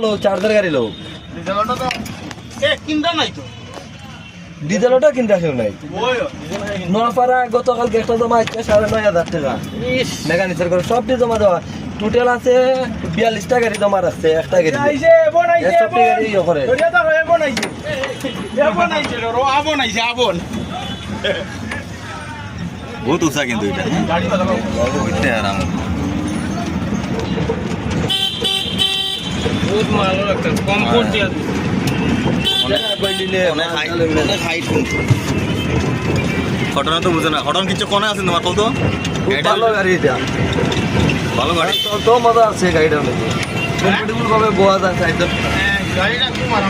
লো charger গাড়ি লো ডিজেলটা তো কিনতে নাই তো ডিজেল ওটা কিনতে আসে নাই নোয়াপাড়া গতকালকে একটা জমা আছে 9,500 টাকা মেকানিক্সের করে সব দিয়ে জমা দেওয়া টোটাল আছে 42টা গাড়ি জমা আছে একটা গাড়ি আইছে বনাইছে সব গাড়ি ইয়ে করে ধরিয়া তো বনাইছে বনাইছে রো আবন আইছে আবন বহুত উঁচা কিন্তু এটা গাড়ি চালাবো উঠতে আরাম বহুত ভালো লাগছে কমফোর্ট দিয়া অনেক হাইট কিন্তু ঘটনা তো বুঝে না ঘটনা কিছু কোনে আছে তোমার কত ভালো গাড়ি এটা ভালো গাড়ি তো মজা আছে গাড়িটার মধ্যে কমফোর্টেবল ভাবে বোয়া যায় সাইডে গাড়িটা খুব মারা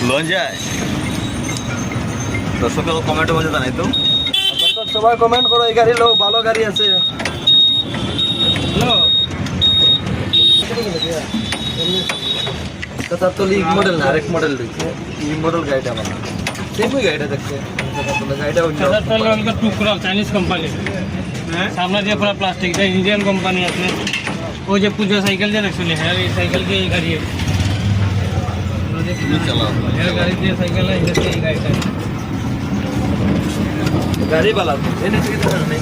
লোন যায় দর্শকের কমেন্টের মধ্যে জানাই তো সবাই কমেন্ট করো এই গাড়ি লোক ভালো গাড়ি আছে হ্যালো তার তো লিগ মডেল না আরেক মডেল দেখছে এই মডেল গাড়িটা বানা সেমই গাড়িটা দেখছে গাড়িটা অন্য এটা টুকরা চাইনিজ কোম্পানি সামনে দিয়ে পুরো প্লাস্টিক এটা ইন্ডিয়ান কোম্পানি আছে ওই যে পূজা সাইকেল যে রাখছিলে হ্যাঁ এই সাইকেল দিয়ে এই গাড়ি চালাও হ্যাঁ গাড়ি দিয়ে সাইকেল এই গাড়িটা গাড়ি বালা এনে থেকে তো নেই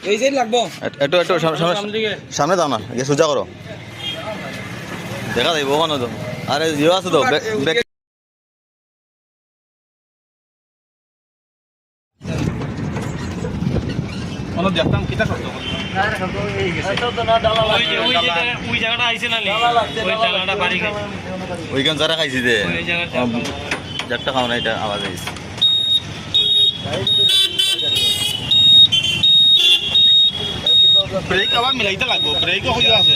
এই যে লাগবো একটু একটু সামনে দাও না গিয়ে সোজা করো দেখা যাইব ওখানে তো আরে জিও আছে তো ono দেখতাম কিটা করতে ওই জায়গাটা আইছে না ওই জায়গাটা বাড়ি গেছে ওইখান যারা খাইছি যে ওই জায়গাটা যারটা খাও না এটা আওয়াজ আইছে ব্রেক আবার মিলাইতে লাগবো ব্রেকও হয়ে আছে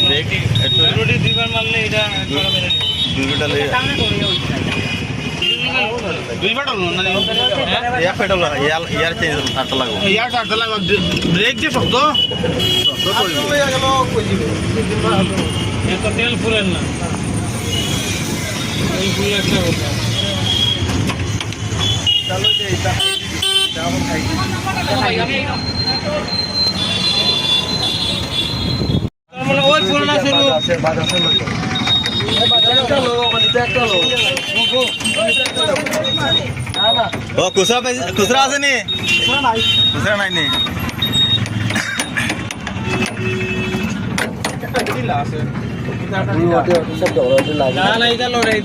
ব্রেক একটু রোডে দুইবার মারলে এটা দুই মিটার লেগে দুইবার ডালো না ইয়ার পেট্রোল ইয়ার চেঞ্জ আটটা লাগবো ইয়ার চারটা লাগবে ব্রেক যে শক্ত এত তেল ফুলেন না এই ফুল একটা কথা চলো যে এটা যাও খাই মানে ওই ফুলটা শুরু আছে বাজার লোক একটা লোক মানে একটা লোক না না ও খুচরা আছে নি খুচরা নাই নি সব দৌড়াতে লাগে না না এটা লড়াই